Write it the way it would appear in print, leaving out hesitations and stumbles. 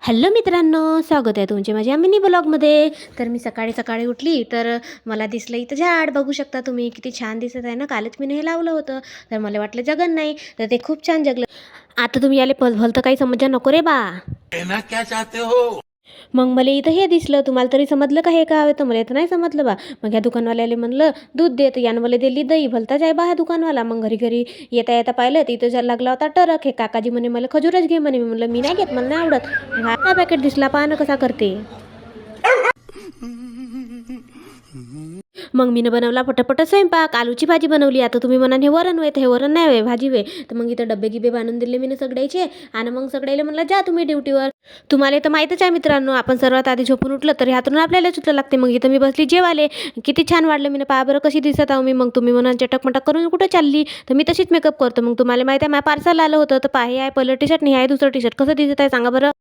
Hello मित्रांनो, स्वागत आहे तुमचे माझ्या मिनी ब्लॉगमध्ये. तर मी सकाळी सकाळी उठली तर मला दिसलं इथं झाड. बघू शकता तुम्ही किती छान दिसत आहे ना. कालच मी हे लावलं होतं तर मला वाटलं जगन नाही, तर ते खूप छान जगलं. आता तुम्ही याले भलतं काही समजा नको रे बा. कहना क्या चाहते हो? मग मला इथं हे दिसलं. तुम्हाला तरी समजलं का हे का हवं? तर मला इथं नाही समजलं बा. मग ह्या दुकानवाल्याला म्हणलं दूध दे, तर यानं मला दिली दही. भलताच आहे बा हा दुकानवाला. मग घरी घरी येता येता पाहिलं तर इथं लागला होता टरक. हे काकाजी म्हणे मला खजूरच घे म्हणे. मी म्हणलं मी नाही घेत, मला नाही आवडत. मग हा पॅकेट दिसला, पहा ना कसा करते. मग मीनं बनवला पटापट स्वयंपाक. आलूची भाजी बनवली. आता तुम्ही म्हणाल हे वरण होय, तर हे वरण नाही होय, भाजी होय. तर मग इथं डब्बे गिबे बांधून दिले मीनं सगळ्याचे. आणि मग सगळ्याला म्हणलं जा तुम्ही ड्युटीवर. तुम्हाला तर माहीतच आहे मित्रांनो, आपण सर्वात आधी झोपून उठलं तरी हातून आपल्यालाच उचलं लागते. मग इथं मी बसली जेवाले. किती छान वाटलं मीनं, पहा बरं कशी दिसत आहो मी. मग तुम्ही म्हणाल चटकमटक करून कुठं चालली, तर मी तशीच मेकअप करतो. मग तुम्हाला माहिती आहे माझं पार्सल आलं होतं, तर पहा हे आहे पहिलं टी शर्ट, नाही आहे दुसरं टी शर्ट. कसं दिसत आहे सांगा बरं.